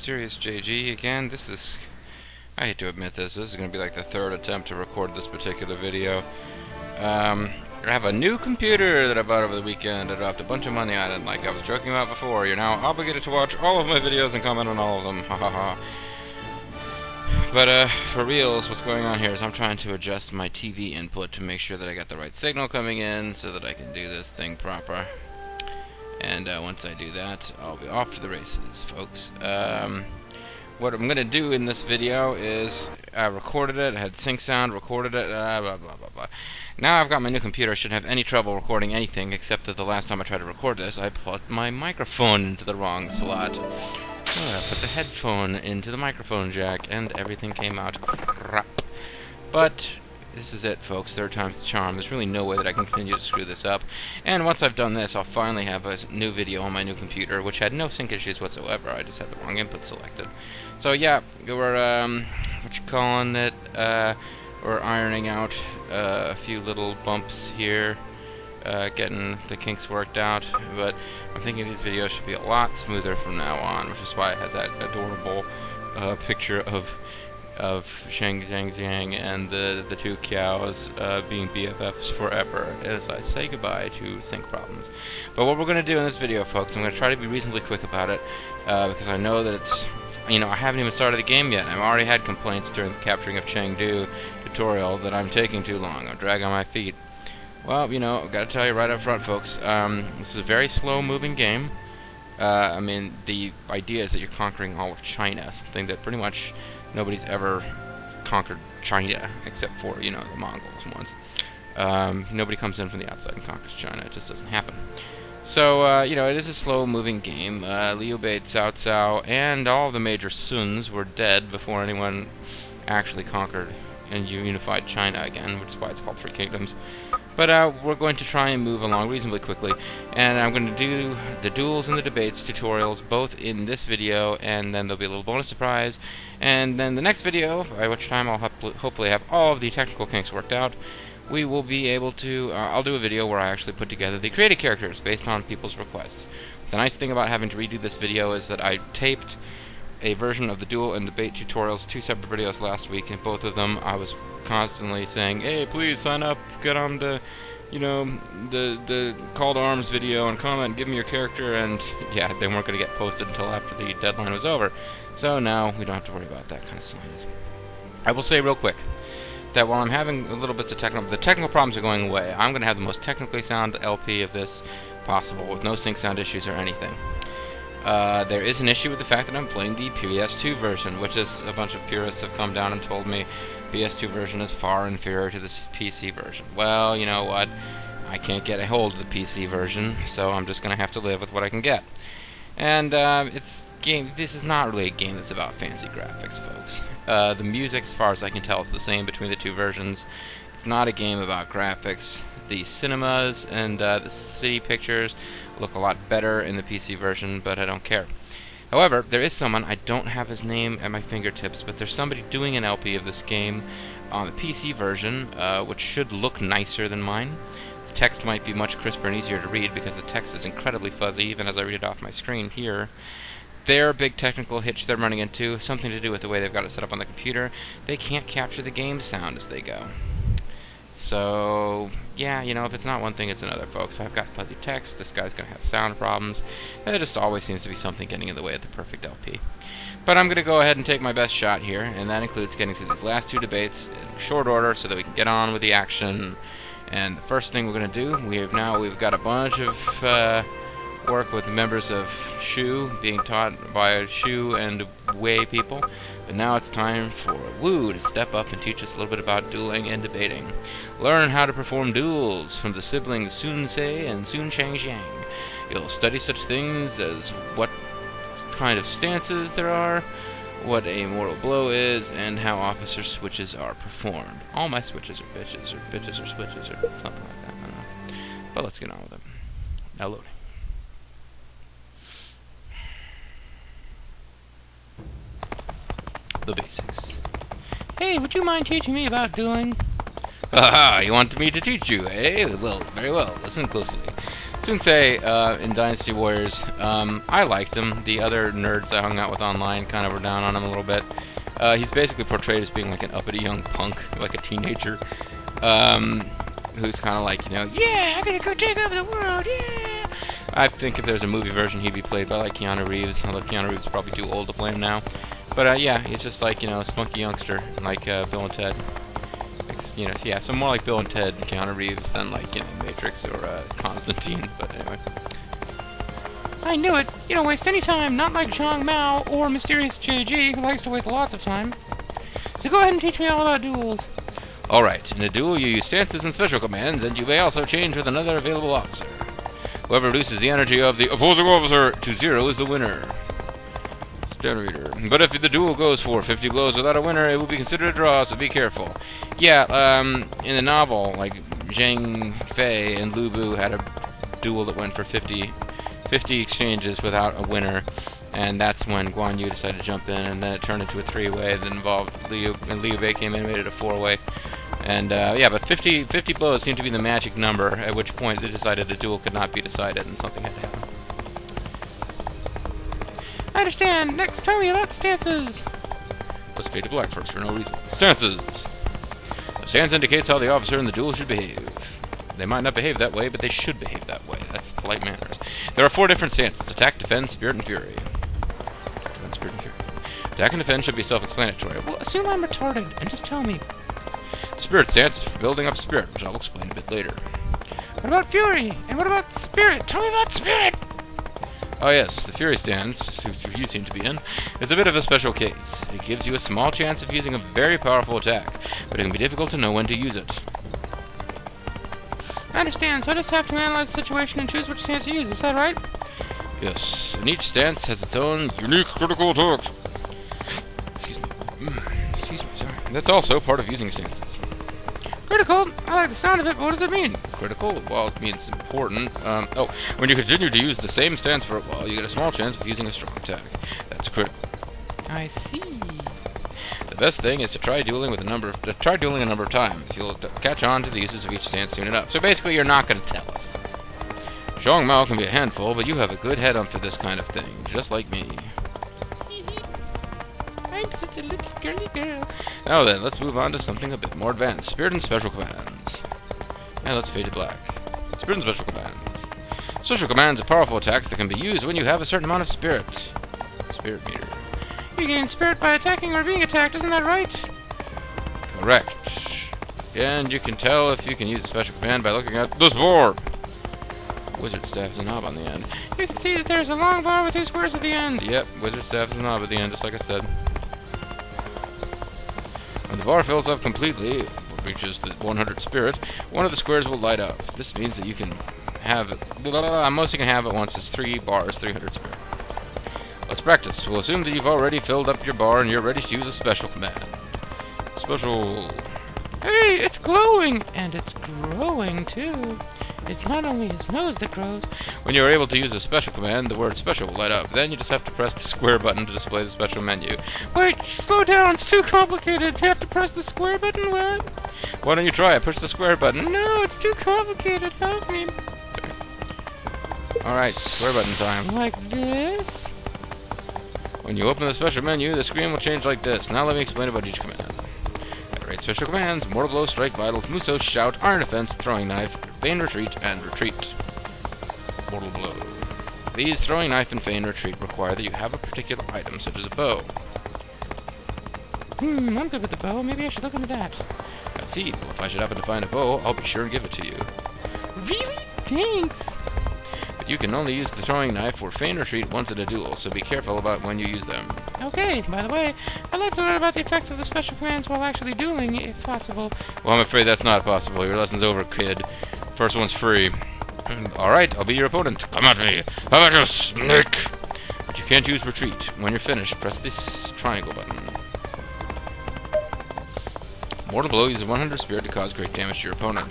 Serious JG again. I hate to admit this is going to be like the third attempt to record this particular video. I have a new computer that I bought over the weekend. I dropped a bunch of money on it, like I was joking about before. You're now obligated to watch all of my videos and comment on all of them. Ha ha ha. But for reals, what's going on here is I'm trying to adjust my TV input to make sure that I got the right signal coming in so that I can do this thing proper. And once I do that, I'll be off to the races, folks. What I'm going to do in this video is I recorded it, I had sync sound, recorded it, blah, blah, blah, blah. Now I've got my new computer, I shouldn't have any trouble recording anything, except that the last time I tried to record this, I plugged my microphone into the wrong slot. So I put the headphone into the microphone jack, and everything came out crap. But this is it, folks. Third time's the charm. There's really no way that I can continue to screw this up. And once I've done this, I'll finally have a new video on my new computer, which had no sync issues whatsoever. I just had the wrong input selected. So yeah, we're we're ironing out a few little bumps here, getting the kinks worked out. But I'm thinking these videos should be a lot smoother from now on, which is why I had that adorable picture of Shang Jiang and the two cows being BFFs forever as I say goodbye to sync problems. But what we're going to do in this video, folks, I'm going to try to be reasonably quick about it because I know that it's, I haven't even started the game yet. I've already had complaints during the capturing of Chengdu tutorial that I'm taking too long. I'm dragging my feet. Well, I've got to tell you right up front, folks, this is a very slow-moving game. The idea is that you're conquering all of China, something that pretty much nobody's ever conquered China, except for, the Mongols once. Nobody comes in from the outside and conquers China. It just doesn't happen. So, it is a slow-moving game. Liu Bei, Cao Cao, and all of the major Suns were dead before anyone actually conquered and unified China again, which is why it's called Three Kingdoms. But we're going to try and move along reasonably quickly, and I'm going to do the duels and the debates tutorials both in this video, and then there'll be a little bonus surprise, and then the next video, by which time I'll hopefully have all of the technical kinks worked out, we will be able to, I'll do a video where I actually put together the created characters based on people's requests. The nice thing about having to redo this video is that I taped a version of the duel and debate tutorials, two separate videos last week, and both of them I was constantly saying, hey, please sign up, get on the, the call to arms video and comment, give me your character, and yeah, they weren't going to get posted until after the deadline was over. So now we don't have to worry about that kind of silliness. I will say real quick that while I'm having a little bits of the technical problems are going away. I'm going to have the most technically sound LP of this possible, with no sync sound issues or anything. There is an issue with the fact that I'm playing the PS2 version, which is a bunch of purists have come down and told me PS2 version is far inferior to the PC version. Well, you know what? I can't get a hold of the PC version, so I'm just going to have to live with what I can get. And this is not really a game that's about fancy graphics, folks. The music, as far as I can tell, is the same between the two versions. It's not a game about graphics. The cinemas and the city pictures look a lot better in the PC version, but I don't care. However, there is someone, I don't have his name at my fingertips, but there's somebody doing an LP of this game on the PC version, which should look nicer than mine. The text might be much crisper and easier to read because the text is incredibly fuzzy, even as I read it off my screen here. Their big technical hitch they're running into, something to do with the way they've got it set up on the computer, they can't capture the game sound as they go. So, yeah, if it's not one thing, it's another, folks. I've got fuzzy text, this guy's going to have sound problems, and there just always seems to be something getting in the way of the perfect LP. But I'm going to go ahead and take my best shot here, and that includes getting through these last two debates in short order so that we can get on with the action. And the first thing we're going to do, we've got a bunch of work with members of Shu, being taught by Shu and Wei people. But now it's time for Wu to step up and teach us a little bit about dueling and debating. Learn how to perform duels from the siblings Sun Ce and Sun Changjiang. You'll study such things as what kind of stances there are, what a mortal blow is, and how officer switches are performed. All my switches are bitches or switches, or something like that. I don't know. But let's get on with it. Now loading. The basics. Hey, would you mind teaching me about dueling? Haha, you want me to teach you, eh? Well, very well. Listen closely. Sensei in Dynasty Warriors, I liked him. The other nerds I hung out with online kind of were down on him a little bit. He's basically portrayed as being like an uppity young punk, like a teenager, who's kind of like, you know, yeah, I'm gonna go take over the world, yeah! I think if there's a movie version, he'd be played by like Keanu Reeves, although Keanu Reeves is probably too old to play him now. But yeah, he's just like, you know, a spunky youngster, like Bill and Ted. You know, yeah, so more like Bill and Ted and Keanu Reeves than like, you know, Matrix or Constantine, but anyway. I knew it! You don't waste any time, not like Zhang Mao or Mysterious JG, who likes to waste lots of time. So go ahead and teach me all about duels. Alright, in a duel you use stances and special commands, and you may also change with another available officer. Whoever reduces the energy of the opposing officer to 0 is the winner. Generator. But if the duel goes for 50 blows without a winner, it will be considered a draw, so be careful. Yeah, in the novel, like, Zhang Fei and Lu Bu had a duel that went for 50 exchanges without a winner, and that's when Guan Yu decided to jump in, and then it turned into a 3-way that involved Liu, and Liu Bei came in and made it a 4-way. And, yeah, but 50 blows seemed to be the magic number, at which point they decided the duel could not be decided, and something had to happen. I understand. Next, tell me about stances. Let's fade to black first for no reason. Stances. A stance indicates how the officer in the duel should behave. They might not behave that way, but they should behave that way. That's polite manners. There are 4 different stances: attack, defend, spirit, and fury. Defend, spirit, and fury. Attack and defend should be self-explanatory. Well, assume I'm retarded and just tell me. Spirit stance is for building up spirit, which I'll explain a bit later. What about fury? And what about spirit? Tell me about spirit! Oh yes, the Fury stance, which you seem to be in, is a bit of a special case. It gives you a small chance of using a very powerful attack, but it can be difficult to know when to use it. I understand, so I just have to analyze the situation and choose which stance to use, is that right? Yes, and each stance has its own unique critical attacks. Excuse me, sorry. That's also part of using stances. Critical? I like the sound of it, but what does it mean? Critical? Well, it means important. When you continue to use the same stance for a while, you get a small chance of using a strong attack. That's critical. I see. The best thing is to try dueling a number of times. You'll catch on to the uses of each stance soon enough. So basically, you're not going to tell us. Zhang Mao can be a handful, but you have a good head on for this kind of thing, just like me. I'm such a little girly girl. Now then, let's move on to something a bit more advanced. Spirit and special commands. Now let's fade to black. Spirit and special commands. Special commands are powerful attacks that can be used when you have a certain amount of spirit. Spirit meter. You gain spirit by attacking or being attacked, isn't that right? Correct. And you can tell if you can use a special command by looking at this board. Wizard staff is a knob on the end. You can see that there's a long bar with 2 squares at the end. Yep, wizard staff is a knob at the end, just like I said. When the bar fills up completely, or reaches the 100 spirit, one of the squares will light up. This means that you can have it. Most you can have at once is 3 bars, 300 spirit. Let's practice. We'll assume that you've already filled up your bar and you're ready to use a special command. Special. Hey, it's glowing! And it's growing, too. It's not only his nose that grows. When you're able to use a special command, the word special will light up. Then you just have to press the square button to display the special menu. Wait, slow down, it's too complicated. You have to press the square button, what? Why don't you try it? Push the square button. No, it's too complicated. Help me. Alright, square button time. Like this? When you open the special menu, the screen will change like this. Now let me explain about each command. Alright, special commands: Mortal Blow, Strike Vitals, Muso, Shout, Iron Defense, Throwing Knife, Feign Retreat, and Retreat. Mortal Blow. These Throwing Knife and Feign Retreat require that you have a particular item, such as a bow. I'm good with the bow. Maybe I should look into that. I see. Well, if I should happen to find a bow, I'll be sure and give it to you. Really? Thanks! But you can only use the Throwing Knife or Feign Retreat once in a duel, so be careful about when you use them. Okay, by the way, I'd like to learn about the effects of the special commands while actually dueling, if possible. Well, I'm afraid that's not possible. Your lesson's over, kid. First one's free. Alright, I'll be your opponent. Come at me. How about you, snake? But you can't use retreat. When you're finished, press this triangle button. Mortal Blow uses 100 spirit to cause great damage to your opponent.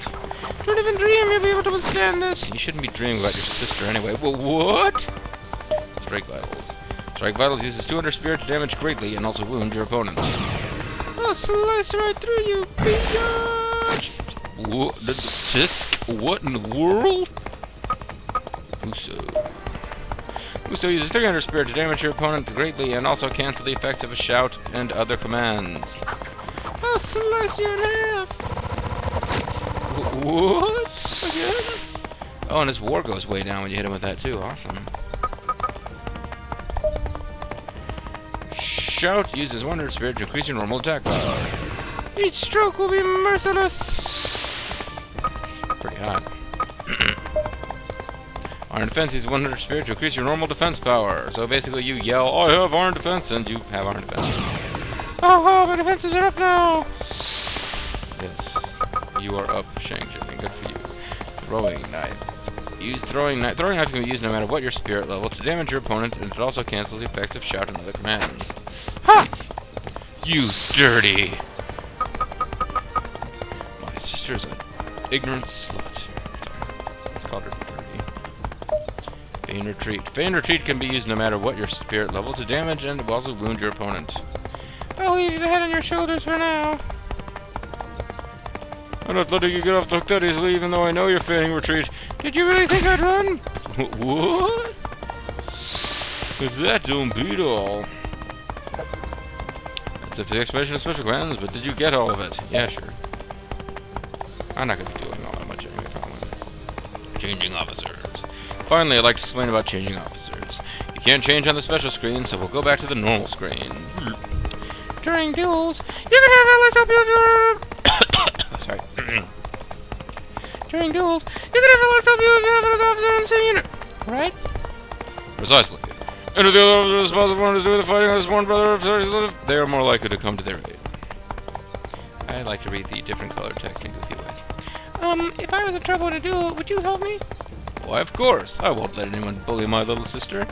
Don't even dream you'll be able to withstand this. You shouldn't be dreaming about your sister anyway. Well, what? Strike Vitals. Strike Vitals uses 200 spirit to damage greatly and also wound your opponent. I'll slice right through you, bitch! What? What in the world? Muso uses 300 spirit to damage your opponent greatly and also cancel the effects of a shout and other commands. I'll slice you in half! What? Again? Oh, and his war goes way down when you hit him with that too. Awesome. Shout uses 100 spirit to increase your normal attack power. Each stroke will be merciless! Pretty hot. Iron Defense uses 100 spirit to increase your normal defense power. So basically you yell, I have Iron Defense, and you have Iron Defense. Oh, my defenses are up now! Yes, you are up, Shang-Chi. Good for you. Throwing Knife. Use Throwing Knife. Throwing Knife can be used no matter what your spirit level to damage your opponent, and it also cancels the effects of Shout and other commands. Ha! You dirty! My sister's an ignorant slut. Sorry, let's call her dirty. Feign Retreat. Feign Retreat can be used no matter what your spirit level to damage and will also wound your opponent. I'll leave the head on your shoulders for now. I'm not letting you get off the hook that easily, even though I know you're feigning retreat. Did you really think I'd run? What? That don't beat all. That's a explanation of special commands, but did you get all of it? Yeah, sure. I'm not going to be doing all that much anyway, probably. Changing officers. Finally, I'd like to explain about changing officers. You can't change on the special screen, so we'll go back to the normal screen. During duels, you can have Alice help you with your... Sorry. During duels, you can have Alice help you if you have another officer in the same unit. Right? Precisely. And if the other officer is responsible for doing the fighting on his sworn brother, they are more likely to come to their aid. I like to read the different colored text in goofy ways. If I was in trouble in a duel, would you help me? Why, of course. I won't let anyone bully my little sister.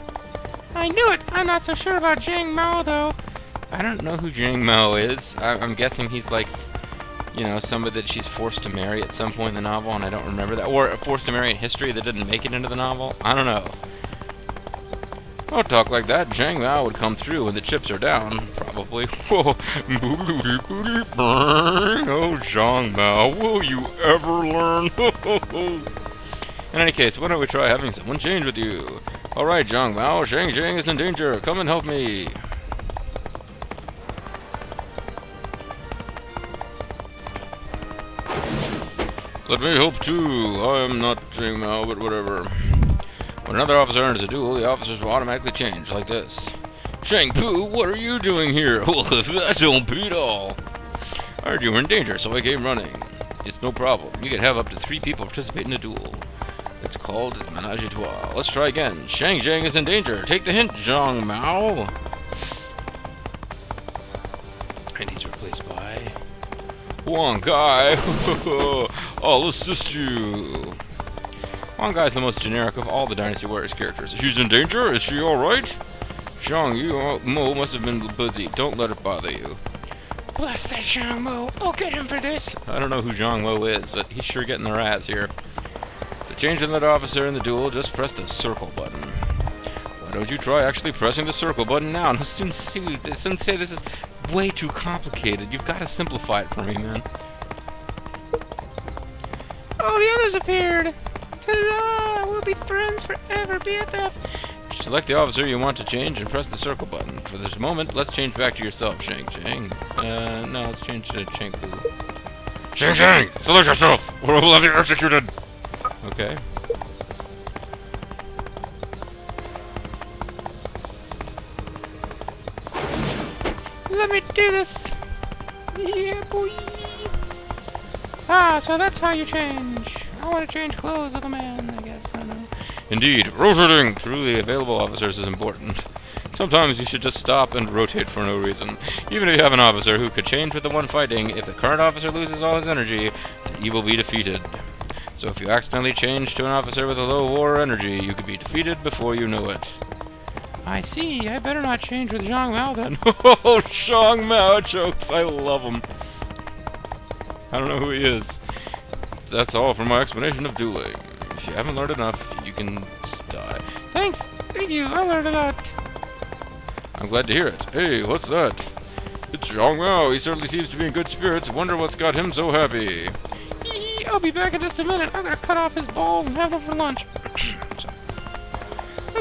I knew it. I'm not so sure about Zhang Mao, though. I don't know who Zhang Mao is. I'm guessing he's like, you know, somebody that she's forced to marry at some point in the novel, and I don't remember that. Or forced to marry in history that didn't make it into the novel. I don't know. Don't talk like that. Zhang Mao would come through when the chips are down, probably. Oh, Zhang Mao, will you ever learn? In any case, why don't we try having someone change with you? Alright, Zhang Mao, Shang Jing is in danger. Come and help me. Let me help too. I am not Zhang Mao, but whatever. When another officer enters a duel, the officers will automatically change, like this. Shang Pu, what are you doing here? Well, that don't beat all. I heard you were in danger, so I came running. It's no problem. You can have up to 3 people participate in a duel. It's called Menage a Trois. Let's try again. Shang Zhang is in danger. Take the hint, Zhang Mao. And he's replaced by Huang Gai. I'll assist you. Huang Gai is the most generic of all the Dynasty Warriors characters. She's in danger? Is she alright? Zhang Mo must have been busy. Don't let it bother you. Bless that Zhang Mo. I'll get him for this. I don't know who Zhang Mo is, but he's sure getting their ass here. To change another officer in the duel, just press the circle button. Why don't you try actually pressing the circle button now? No, Sensei, this is way too complicated. You've got to simplify it for me, man. Oh, the others appeared! Huzzah! We'll be friends forever, BFF! Select the officer you want to change and press the circle button. For this moment, let's change back to yourself, Shang Chang. No, let's change to Shang Pu. Shang Chang! Select yourself, or we'll have you executed! Okay. Let me do this! Yeah, boy! Ah, so that's how you change. I want to change clothes with a man, I guess. I don't know. Indeed, rotating through the available officers is important. Sometimes you should just stop and rotate for no reason. Even if you have an officer who could change with the one fighting, if the current officer loses all his energy, he will be defeated. So if you accidentally change to an officer with a low war energy, you could be defeated before you know it. I see. I better not change with Zhang Mao then. Oh, Zhang Mao jokes. I love him. I don't know who he is. That's all for my explanation of dueling. If you haven't learned enough, you can just die. Thanks. Thank you. I learned a lot. I'm glad to hear it. Hey, what's that? It's Zhang Mao. He certainly seems to be in good spirits. Wonder what's got him so happy. I'll be back in just a minute. I'm gonna cut off his balls and have them for lunch.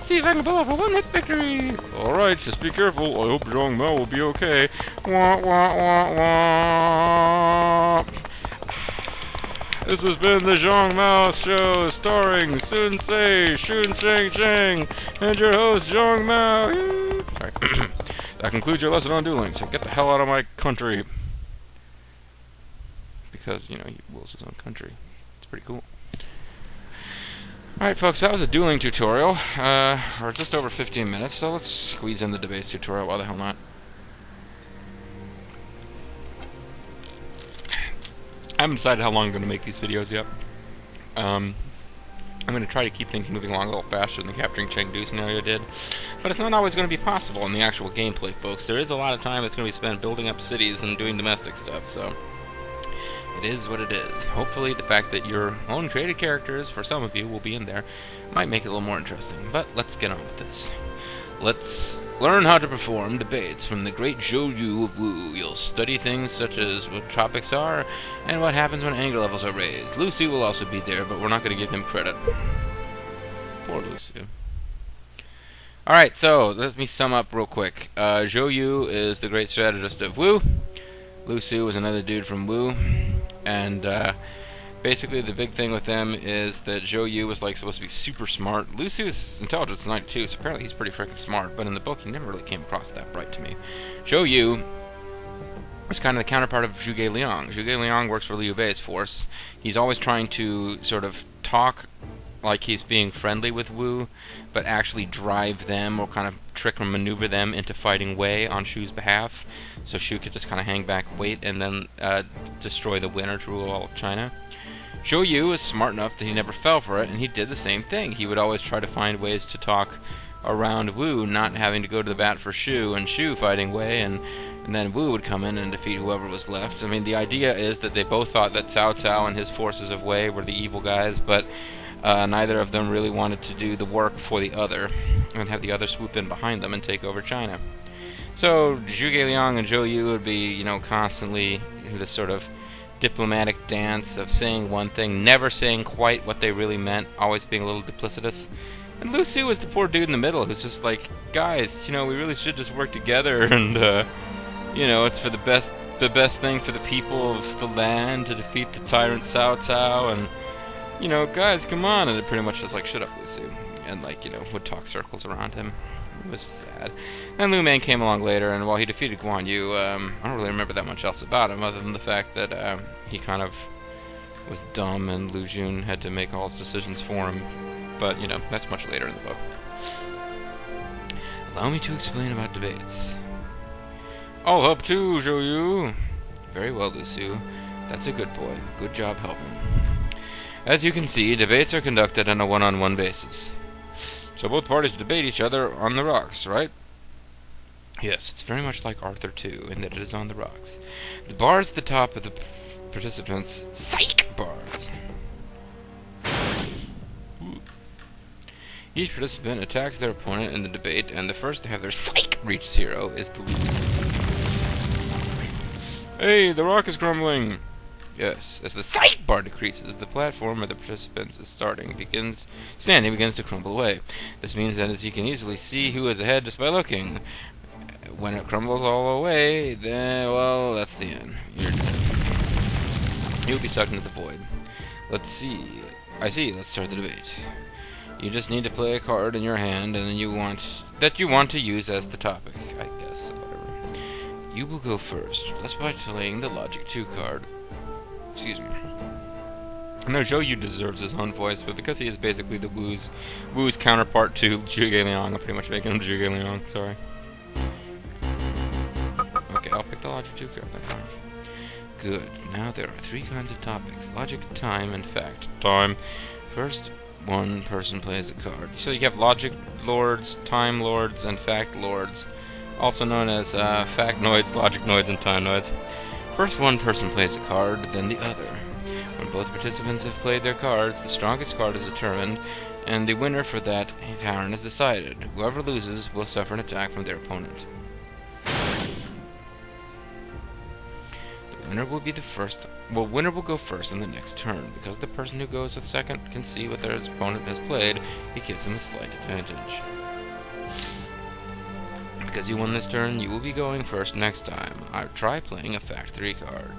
Let's see if I can pull off a one-hit victory. Alright, just be careful. I hope Zhang Mao will be okay. Wah, wah, wah, wah. This has been the Zhang Mao Show, starring Sun Sei, Shun Sheng Sheng, and your host, Zhang Mao. Sorry. That concludes your lesson on dueling, so get the hell out of my country. Because, you know, he rules his own country. It's pretty cool. Alright folks, that was a dueling tutorial, for just over 15 minutes, so let's squeeze in the debates tutorial, why the hell not. I haven't decided how long I'm going to make these videos yet. I'm going to try to keep things moving along a little faster than the capturing Chengdu scenario did, but it's not always going to be possible in the actual gameplay, folks. There is a lot of time that's going to be spent building up cities and doing domestic stuff, so it is what it is. Hopefully the fact that your own created characters, for some of you, will be in there, might make it a little more interesting. But let's get on with this. Let's learn how to perform debates from the great Zhou Yu of Wu. You'll study things such as what topics are, and what happens when anger levels are raised. Lucy will also be there, but we're not going to give him credit. Poor Lucy. Alright, so let me sum up real quick. Zhou Yu is the great strategist of Wu. Lu Su is another dude from Wu, and basically the big thing with them is that Zhou Yu was like supposed to be super smart. Lu Su's intelligence is 92, so apparently he's pretty freaking smart, but in the book he never really came across that bright to me. Zhou Yu is kind of the counterpart of Zhuge Liang. Zhuge Liang works for Liu Bei's force. He's always trying to sort of talk like he's being friendly with Wu, but actually drive them or kind of trick or maneuver them into fighting Wei on Shu's behalf, so Shu could just kind of hang back, wait, and then destroy the winner to rule all of China. Zhou Yu is smart enough that he never fell for it, and he did the same thing. He would always try to find ways to talk around Wu, not having to go to the bat for Shu, and Shu fighting Wei, and then Wu would come in and defeat whoever was left. I mean, the idea is that they both thought that Cao Cao and his forces of Wei were the evil guys, but neither of them really wanted to do the work for the other and have the other swoop in behind them and take over China. So Zhuge Liang and Zhou Yu would be, you know, constantly in this sort of diplomatic dance of saying one thing, never saying quite what they really meant, always being a little duplicitous. And Lu Su is the poor dude in the middle who's just like, guys, you know, we really should just work together, and you know, it's for the best thing for the people of the land to defeat the tyrant Cao Cao, and you know, guys, come on. And it pretty much just like, shut up, Lu Su, and like, you know, would talk circles around him. It was sad. And Lu Man came along later, and while he defeated Guan Yu, I don't really remember that much else about him, other than the fact that he kind of was dumb, and Lu Jun had to make all his decisions for him. But, you know, that's much later in the book. Allow me to explain about debates. I'll help too, Zhou Yu. Very well, Lu Su. That's a good boy. Good job helping. As you can see, debates are conducted on a one-on-one basis. So both parties debate each other on the rocks, right? Yes, it's very much like Arthur 2, in that it is on the rocks. The bars at the top of the participants' psych bars. Ooh. Each participant attacks their opponent in the debate, and the first to have their psych reach 0 is the loser. Hey, the rock is crumbling! Yes, as the psych bar decreases, the platform where the participants is standing begins to crumble away. This means that as you can easily see who is ahead just by looking. When it crumbles all away, then, well, that's the end. You're dead. You'll be sucked into the void. Let's see. I see, let's start the debate. You just need to play a card in your hand and then you want to use as the topic, I guess, or whatever. You will go first. Let's by playing the Logic 2 card. Excuse me. I know Zhou Yu deserves his own voice, but because he is basically the Wu's counterpart to Zhuge Liang, I'm pretty much making him Zhuge Liang, sorry. Okay, I'll pick the Logic 2 card, that's fine. Good. Now there are 3 kinds of topics: logic, time, and fact. Time. First, one person plays a card. So you have logic lords, time lords, and fact lords, also known as factoids, logic-noids, and time-noids. First one person plays a card, then the other. When both participants have played their cards, the strongest card is determined, and the winner for that turn is decided. Whoever loses will suffer an attack from their opponent. The winner will be the first. Well, winner will go first in the next turn. Because the person who goes second can see what their opponent has played, it gives them a slight advantage. Because you won this turn, you will be going first next time. Try playing a Fact 3 card.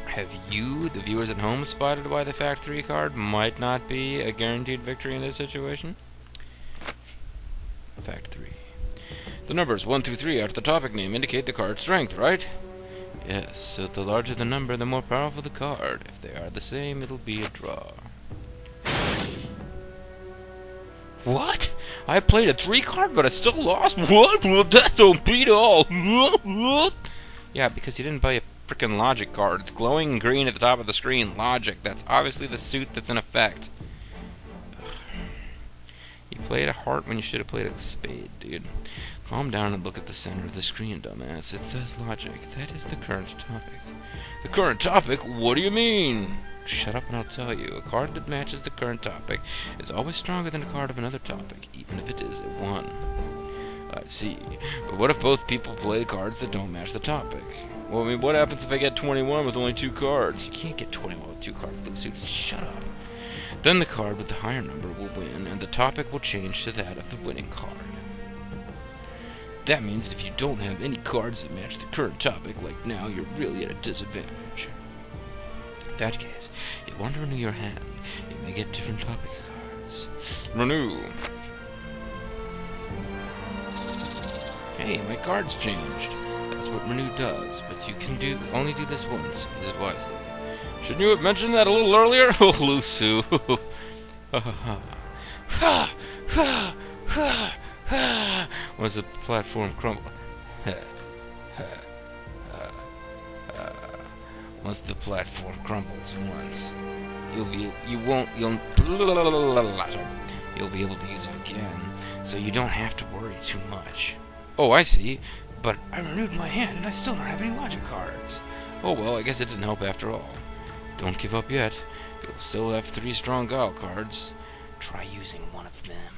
Have you, the viewers at home, spotted why the Fact 3 card might not be a guaranteed victory in this situation? Fact 3. The numbers 1 through 3 after the topic name indicate the card's strength, right? Yes, so the larger the number, the more powerful the card. If they are the same, it'll be a draw. What? I played a 3 card, but I still lost? What? That don't beat all. Yeah, because you didn't play a frickin' logic card. It's glowing green at the top of the screen. Logic. That's obviously the suit that's in effect. You played a heart when you should have played a spade, dude. Calm down and look at the center of the screen, dumbass. It says logic. That is the current topic. The current topic? What do you mean? Shut up and I'll tell you. A card that matches the current topic is always stronger than a card of another topic, even if it is a 1. I see. But what if both people play cards that don't match the topic? Well, I mean, what happens if I get 21 with only 2 cards? You can't get 21 with 2 cards, Lucy. Shut up. Then the card with the higher number will win, and the topic will change to that of the winning card. That means if you don't have any cards that match the current topic, like now, you're really at a disadvantage. In that case, you'll want to renew your hand. You may get different topic cards. Renew. Hey, my card's changed. That's what renew does, but you can only do this once. Use it wisely. Shouldn't you have mentioned that a little earlier? Oh, Lusu. Was the platform crumble? Once the platform crumbles once, you'll be able to use it again, so you don't have to worry too much. Oh, I see. But I renewed my hand and I still don't have any logic cards. Oh well, I guess it didn't help after all. Don't give up yet. You'll still have 3 strong guile cards. Try using one of them.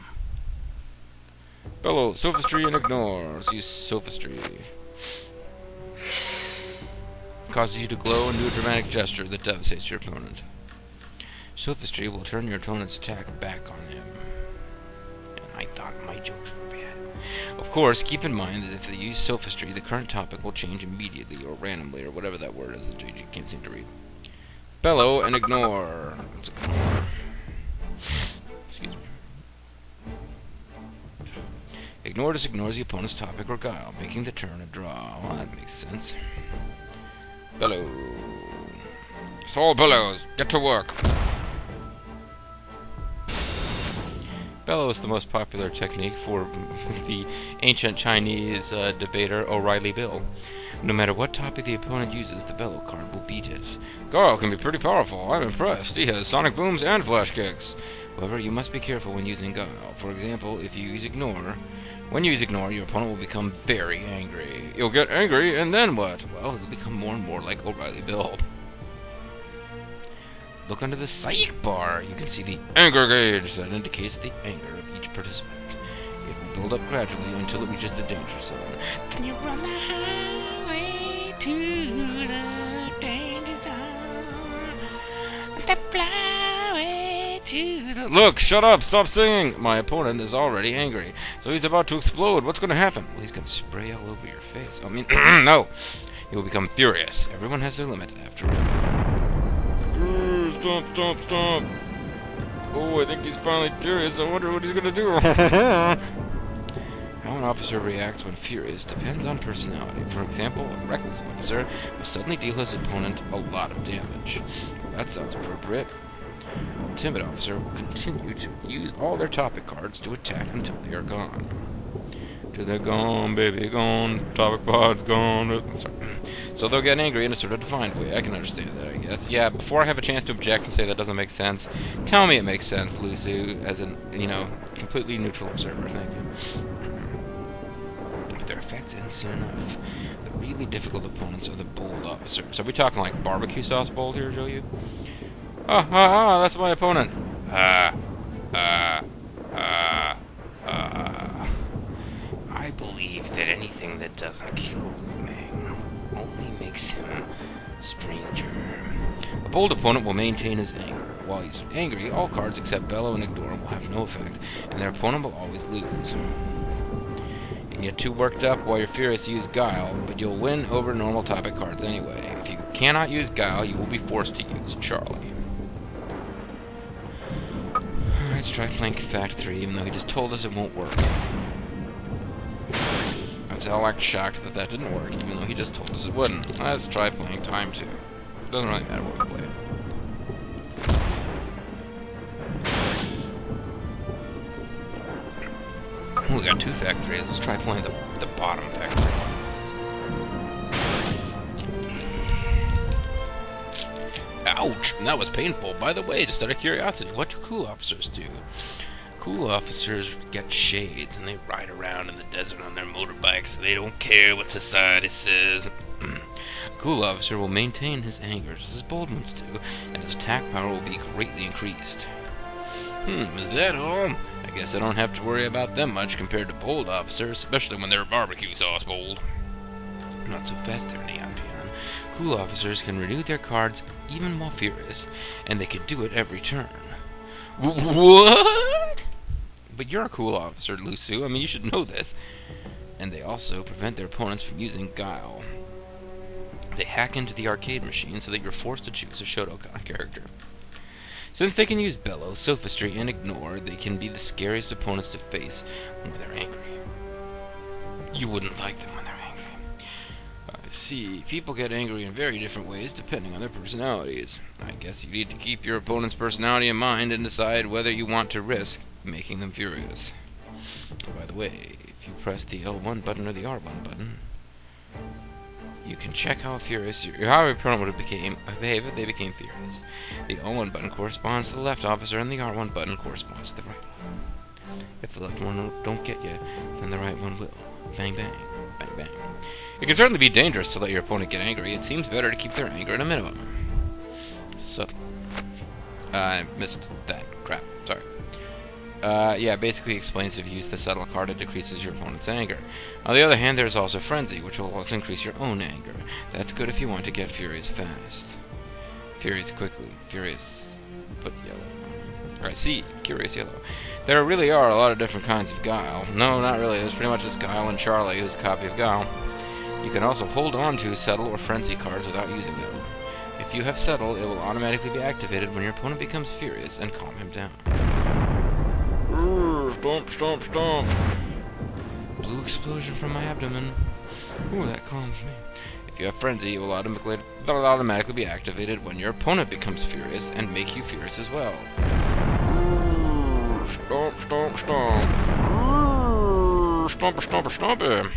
Bellow, sophistry and ignore. Let's use sophistry. Causes you to glow and do a dramatic gesture that devastates your opponent. Sophistry will turn your opponent's attack back on him. And I thought my jokes were bad. Of course, keep in mind that if they use sophistry, the current topic will change immediately or randomly or whatever that word is that you can't seem to read. Bellow and ignore. Let's ignore. Excuse me. Ignore just ignores the opponent's topic or guile, making the turn a draw. Well, that makes sense. Bellow. Saul Bellows, get to work. Bellow is the most popular technique for the ancient Chinese debater O'Reilly Bill. No matter what topic the opponent uses, the Bellow card will beat it. Guile can be pretty powerful. I'm impressed. He has sonic booms and flash kicks. However, you must be careful when using Guile. For example, if you use Ignore, when you use Ignore, your opponent will become very angry. You'll get angry, and then what? Well, he'll become more and more like O'Reilly Bill. Look under the psych bar. You can see the anger gauge that indicates the anger of each participant. It will build up gradually until it reaches the danger zone. Then you run the highway to the danger zone. The flyway to the... Look, shut up, stop singing. My opponent is already angry, so he's about to explode. What's going to happen? Well, he's going to spray all over your face. I mean, no. He will become furious. Everyone has their limit after all. Stomp, stomp, stomp. Oh, I think he's finally furious. I wonder what he's gonna do. How an officer reacts when furious depends on personality. For example, a reckless officer will suddenly deal his opponent a lot of damage. Well, that sounds appropriate. A timid officer will continue to use all their topic cards to attack until they are gone. Till they're gone, baby, gone. Topic pod's gone. Sorry. So they'll get angry in a sort of defined way. I can understand that, I guess. Yeah, before I have a chance to object and say that doesn't make sense, tell me it makes sense, Lusu, as an, completely neutral observer. Thank you. But their effects end soon enough. The really difficult opponents are the bold officers. Are we talking like barbecue sauce bold here, Joe? That's my opponent. I I believe that anything that doesn't kill Wu Meng only makes him stranger. A bold opponent will maintain his anger. While he's angry, all cards except Bellow and Ignore will have no effect, and their opponent will always lose. You can get too worked up while you're furious to use Guile, but you'll win over normal topic cards anyway. If you cannot use Guile, you will be forced to use Charlie. Let's try playing Fact 3, even though he just told us it won't work. I'll act shocked that that didn't work, even though he just told us it wouldn't. Let's try playing Time 2. Doesn't really matter what we play. We got 2 Fact 3s. Let's try playing the bottom Fact 3. Ouch! That was painful. By the way, just out of curiosity, what do cool officers do? Cool officers get shades, and they ride around in the desert on their motorbikes. They don't care what society says. A cool officer will maintain his anger, just as bold ones do, and his attack power will be greatly increased. Is that all? I guess I don't have to worry about them much compared to bold officers, especially when they're barbecue sauce bold. Not so fast there, Neon Peon. Cool officers can renew their cards even while furious, and they can do it every turn. What? But you're a cool officer, Lusu. I mean, you should know this. And they also prevent their opponents from using Guile. They hack into the arcade machine so that you're forced to choose a Shotokan character. Since they can use Bellow, Sophistry, and Ignore, they can be the scariest opponents to face when they're angry. You wouldn't like them when they're angry. See, people get angry in very different ways depending on their personalities. I guess you need to keep your opponent's personality in mind and decide whether you want to risk making them furious. By the way, if you press the L1 button or the R1 button, you can check how furious how your opponent would have behaved if they became furious. The L1 button corresponds to the left officer, and the R1 button corresponds to the right one. If the left one don't get you, then the right one will. Bang bang, bang bang. It can certainly be dangerous to let your opponent get angry. It seems better to keep their anger at a minimum. Subtle. I missed that. Crap. Sorry. Yeah, basically explains if you use the subtle card, it decreases your opponent's anger. On the other hand, there's also Frenzy, which will also increase your own anger. That's good if you want to get furious fast. Furious quickly. Furious, but yellow. I see. Curious yellow. There really are a lot of different kinds of Guile. No, not really. There's pretty much just Guile and Charlie, who's a copy of Guile. You can also hold on to Settle or Frenzy cards without using them. If you have Settle, it will automatically be activated when your opponent becomes furious and calm him down. Stomp, stomp, stomp. Blue explosion from my abdomen. Ooh, that calms me. If you have Frenzy, it will automatically be activated when your opponent becomes furious and make you furious as well. Stomp, stomp, stomp. Stomp, stomp, stomp.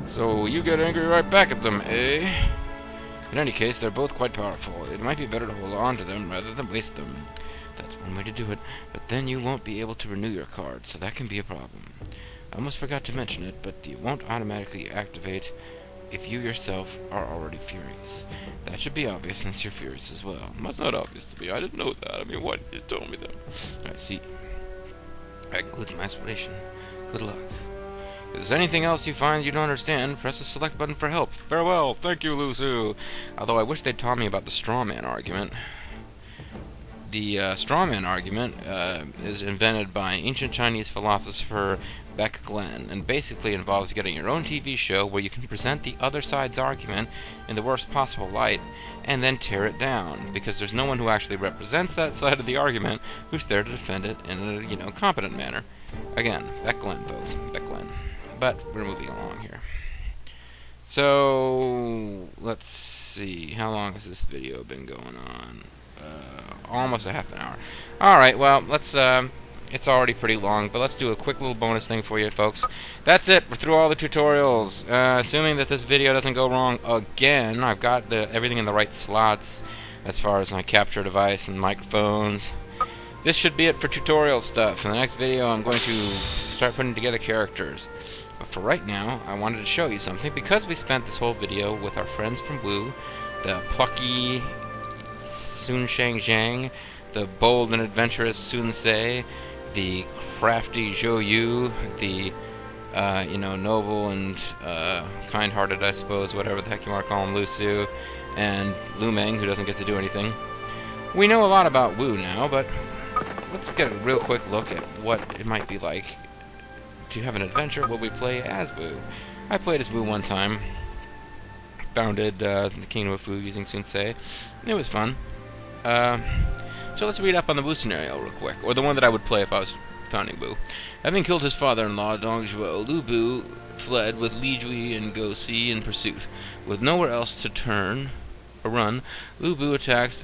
So you get angry right back at them, eh? In any case, they're both quite powerful. It might be better to hold on to them rather than waste them. That's one way to do it, but then you won't be able to renew your card, so that can be a problem. I almost forgot to mention it, but it won't automatically activate if you yourself are already furious. That should be obvious since you're furious as well. That's not obvious to me. I didn't know that. I mean, what? You told me that. I see. That concludes my explanation. Good luck. If there's anything else you find you don't understand, press the select button for help. Farewell. Thank you, Lusu. Although I wish they'd taught me about the strawman argument. The strawman argument is invented by ancient Chinese philosopher Beck Glenn, and basically involves getting your own TV show where you can present the other side's argument in the worst possible light, and then tear it down, because there's no one who actually represents that side of the argument who's there to defend it in a, competent manner. Again, Beck Glenn, folks. Beck Glenn. But we're moving along here. So, let's see. How long has this video been going on? Almost a half an hour. Alright, well, let's, it's already pretty long, but let's do a quick little bonus thing for you, folks. That's it. We're through all the tutorials. Assuming that this video doesn't go wrong again, I've got everything in the right slots as far as my capture device and microphones. This should be it for tutorial stuff. In the next video, I'm going to start putting together characters. But for right now, I wanted to show you something, because we spent this whole video with our friends from Wu, the plucky Sun Shang Zhang, the bold and adventurous Sun Se, the crafty Zhou Yu, the you know, noble and kind-hearted, I suppose, whatever the heck you want to call him, Lu Su, and Lu Meng, who doesn't get to do anything. We know a lot about Wu now, but let's get a real quick look at what it might be like to have an adventure where we play as Wu. I played as Wu one time, founded the Kingdom of Wu using Sun Ce, and it was fun. So let's read up on the Wu scenario real quick, or the one that I would play if I was founding Wu. Having killed his father-in-law, Dong Zhuo, Lu Bu fled with Li Jui and Go Si in pursuit. With nowhere else to turn or run, Lu Bu attacked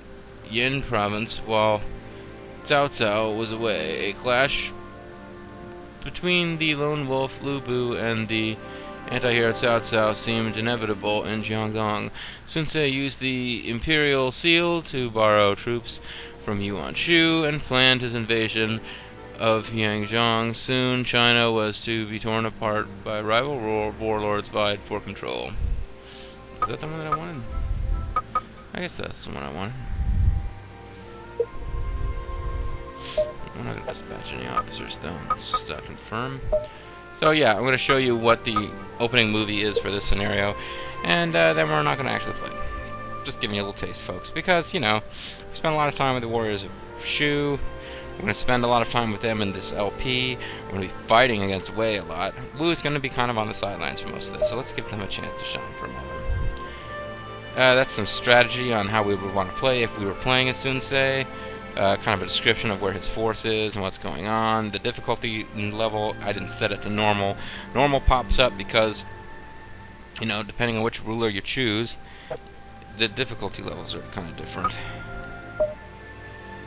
Yin province while Cao Cao was away. A clash between the lone wolf Lu Bu and the anti-hero Cao Cao seemed inevitable in Jiangdong. Sun Ce used the imperial seal to borrow troops from Yuan Shu and planned his invasion of Yangzhong. Soon China was to be torn apart by rival warlords vied for control. Is that the one that I wanted? I guess that's the one I wanted. I'm not going to dispatch any officers though. Let's just confirm. So yeah, I'm going to show you what the opening movie is for this scenario, and then we're not going to actually play. Just giving you a little taste, folks, because, you know, we spent a lot of time with the warriors of Shu. We're going to spend a lot of time with them in this LP. We're going to be fighting against Wei a lot. Wu's going to be kind of on the sidelines for most of this, so let's give them a chance to shine for a moment. That's some strategy on how we would want to play if we were playing as Sun Ce. Kind of a description of where his force is and what's going on. The difficulty level, I didn't set it to normal. Normal pops up because, you know, depending on which ruler you choose, the difficulty levels are kind of different.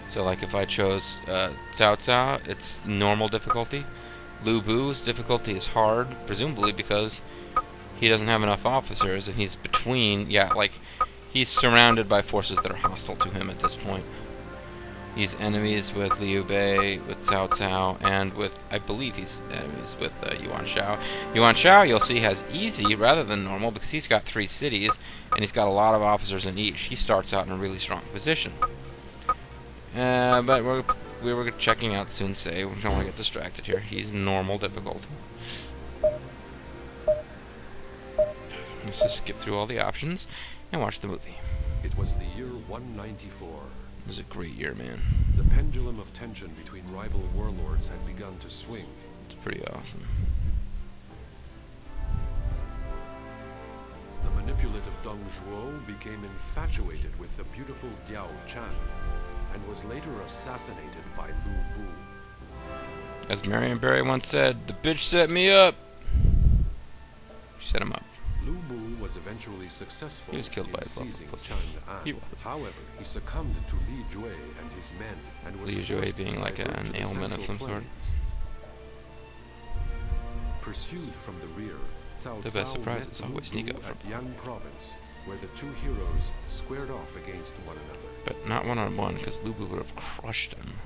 So, like, if I chose Cao Cao, it's normal difficulty. Lu Bu's difficulty is hard, presumably because he doesn't have enough officers, and he's between, he's surrounded by forces that are hostile to him at this point. He's enemies with Liu Bei, with Cao Cao, and with, I believe he's enemies with Yuan Shao. Yuan Shao, you'll see, has easy rather than normal because he's got 3 cities, and he's got a lot of officers in each. He starts out in a really strong position. But we were checking out Sun Ce. We don't want to get distracted here. He's normal difficulty. Let's just skip through all the options and watch the movie. It was the year 194. It was a great year, man. The pendulum of tension between rival warlords had begun to swing. It's pretty awesome. The manipulative Dong Zhuo became infatuated with the beautiful Diao Chan and was later assassinated by Lu Bu. As Marion Barry once said, "The bitch set me up." She set him up. Lu Bu was eventually successful He was killed in by his seizing local Chang'an. He was. However, he succumbed to Li Jue and his men and was Li Jue forced being to like divert an to the ailment of Central some sort. Plains. Pursued from the rear, Cao The best Cao surprise met is Lu always sneak Bu up from at Yang Province, where the two heroes squared off against one another. But not one-on-one, because Lu Bu would have crushed him.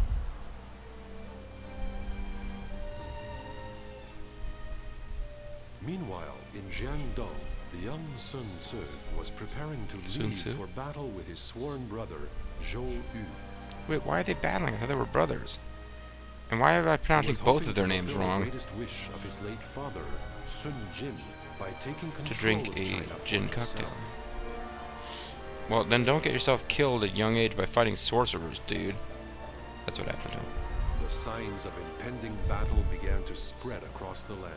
Meanwhile, in Jiangdong, the young Sun Ce was preparing to Sun leave Ce? for battle with his sworn brother, Zhou Yu. Wait, why are they battling? I thought they were brothers. And why am I pronouncing both of their names wrong? The greatest wish of his late father, Sun Jin, by taking control To drink of a China for gin himself. cocktail. Well, then don't get yourself killed at a young age by fighting sorcerers, dude. That's what happened to him. The signs of impending battle began to spread across the land.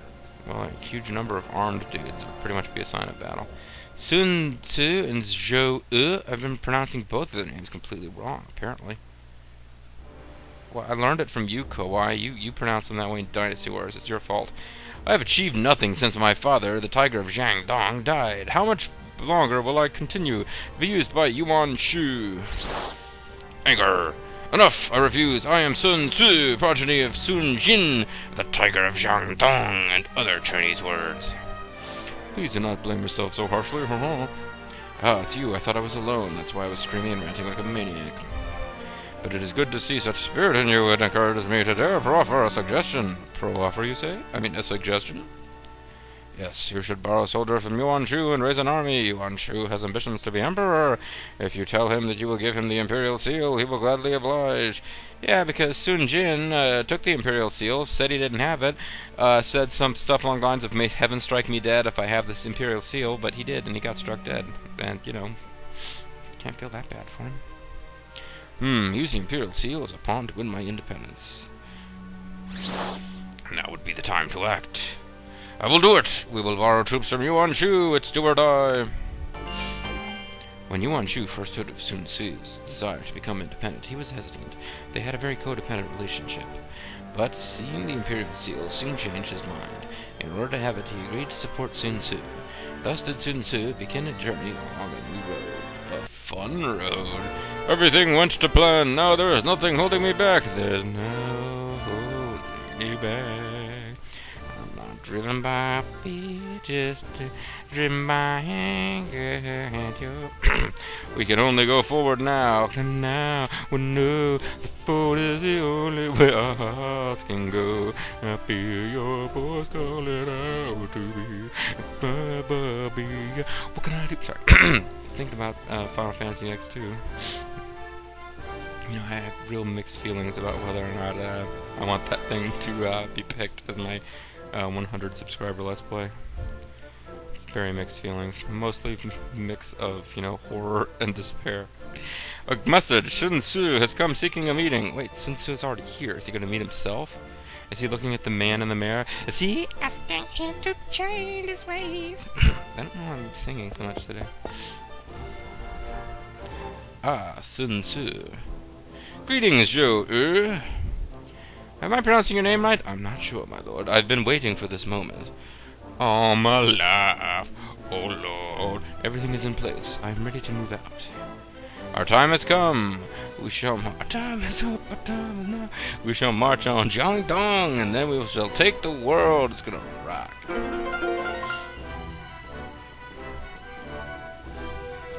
Well, a huge number of armed dudes would pretty much be a sign of battle. Sun Ce and Zhou Yu, I've been pronouncing both of their names completely wrong, apparently. Well, I learned it from you, Kawai. You pronounce them that way in Dynasty Wars. It's your fault. I have achieved nothing since my father, the Tiger of Jiangdong, died. How much longer will I continue to be used by Yuan Shu? Anger! Enough! I refuse. I am Sun Ce, progeny of Sun Jin, the Tiger of Jiangdong, and other Chinese words. Please do not blame yourself so harshly. Ah, it's you. I thought I was alone. That's why I was screaming and ranting like a maniac. But it is good to see such spirit in you. It encourages me to dare proffer a suggestion. Proffer, you say? I mean, a suggestion? Yes, you should borrow soldiers from Yuan Shu and raise an army. Yuan Shu has ambitions to be emperor. If you tell him that you will give him the imperial seal, he will gladly oblige. Yeah, because Sun Jin took the imperial seal, said he didn't have it, said some stuff along the lines of, may heaven strike me dead if I have this imperial seal, but he did, and he got struck dead. And, you know, can't feel that bad for him. Use the imperial seal as a pawn to win my independence. Now would be the time to act. I will do it! We will borrow troops from Yuan Shu, it's do or die! When Yuan Shu first heard of Sun Tzu's desire to become independent, he was hesitant. They had a very codependent relationship. But seeing the imperial seal soon changed his mind. In order to have it, he agreed to support Sun Tzu. Thus did Sun Tzu begin a journey along a new road. A fun road. Everything went to plan. Now there is nothing holding me back. There's no holding me back. Driven by fear, just driven by anger and your we can only go forward now. And now we know the forward is the only way our hearts can go. I feel your voice calling out to me. Bobby, what can I do? Sorry. Thinking about Final Fantasy X2. You know, I have real mixed feelings about whether or not I want that thing to be picked as my 100 subscriber Let's Play. Very mixed feelings. Mostly mix of, you know, horror and despair. A message! Sun Tzu has come seeking a meeting. Wait, Sun Tzu is already here. Is he going to meet himself? Is he looking at the man in the mirror? Is he asking him to change his ways? I don't know why I'm singing so much today. Ah, Sun Tzu. Greetings, Zhou. Am I pronouncing your name right? I'm not sure, my lord. I've been waiting for this moment. All my life, oh lord. Everything is in place. I am ready to move out. Our time has come. We shall our time is up, our time is now. We shall march on Jiangdong, and then we shall take the world. It's gonna rock.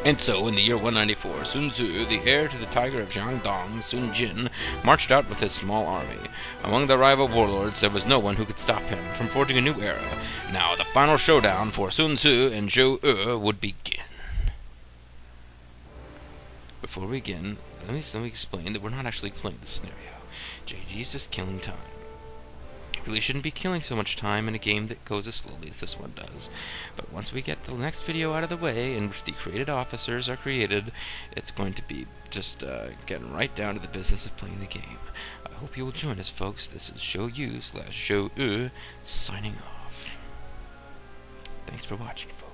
And so, in the year 194, Sun Tzu, the heir to the tiger of Jiangdong, Sun Jin, marched out with his small army. Among the rival warlords, there was no one who could stop him from forging a new era. Now, the final showdown for Sun Tzu and Zhou would begin. Before we begin, let me explain that we're not actually playing the scenario. JG's just killing time. Really shouldn't be killing so much time in a game that goes as slowly as this one does. But once we get the next video out of the way, in which the created officers are created, it's going to be just getting right down to the business of playing the game. I hope you will join us, folks. This is Zhou/Zhou signing off. Thanks for watching, folks.